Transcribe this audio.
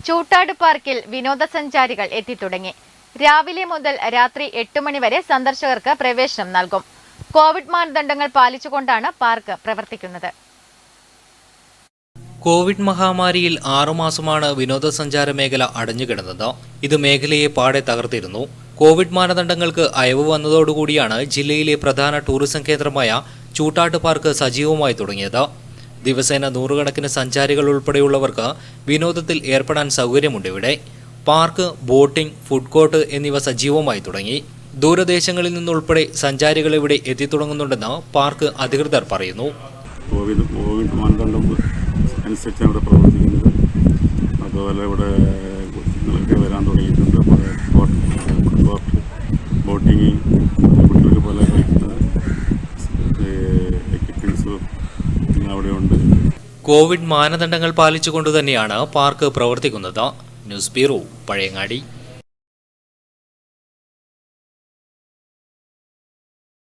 ചൂട്ടാട് പാർക്കിൽ വിനോദസഞ്ചാരികൾ എത്തിത്തുടങ്ങി. രാവിലെ മുതൽ രാത്രി 8 മണി വരെ സന്ദർശകർക്ക് പ്രവേശനം നൽകും. കോവിഡ് മാനദണ്ഡങ്ങൾ പാലിച്ചുകൊണ്ടാണ് പാർക്ക് പ്രവർത്തിക്കുന്നത്. കോവിഡ് മഹാമാരിയിൽ 6 മാസമാണ് വിനോദസഞ്ചാര മേഖല അടഞ്ഞുകിടന്നത്. ഇത് മേഖലയെ പാടെ തകർത്തിരുന്നു. കോവിഡ് മാനദണ്ഡങ്ങൾക്ക് അയവ് വന്നതോടുകൂടിയാണ് ജില്ലയിലെ പ്രധാന ടൂറിസം കേന്ദ്രമായ ചൂട്ടാട്ട് പാർക്ക് സജീവമായി തുടങ്ങിയത്. ദിവസേന നൂറുകണക്കിന് സഞ്ചാരികൾ ഉൾപ്പെടെയുള്ളവർക്ക് വിനോദത്തിൽ ഏർപ്പെടാൻ സൗകര്യമുണ്ട് ഇവിടെ. പാർക്ക്, ബോട്ടിംഗ്, ഫുഡ് കോർട്ട് എന്നിവ സജീവമായി തുടങ്ങി. ദൂരദേശങ്ങളിൽ നിന്നുൾപ്പെടെ സഞ്ചാരികൾ ഇവിടെ എത്തിത്തുടങ്ങുന്നുണ്ടെന്ന് പാർക്ക് അധികൃതർ പറയുന്നു. കോവിഡ് മാനദണ്ഡം അനുസരിച്ചാണ് ഇവിടെ പ്രവർത്തിക്കുന്നത്. അതുപോലെ ഇവിടെ കുട്ടികളൊക്കെ വരാൻ തുടങ്ങിയിട്ടുണ്ട്. ഫുഡ് കോർട്ട്, ബോട്ടിങ്, കുട്ടികൾക്ക് പോലെ കളിക്കുന്ന എക്യുപ്മെൻറ്റ്സും അവിടെയുണ്ട്. കോവിഡ് മാനദണ്ഡങ്ങൾ പാലിച്ചുകൊണ്ട് തന്നെയാണ് പാർക്ക് പ്രവർത്തിക്കുന്നത്. News bureau, Pazhayangadi.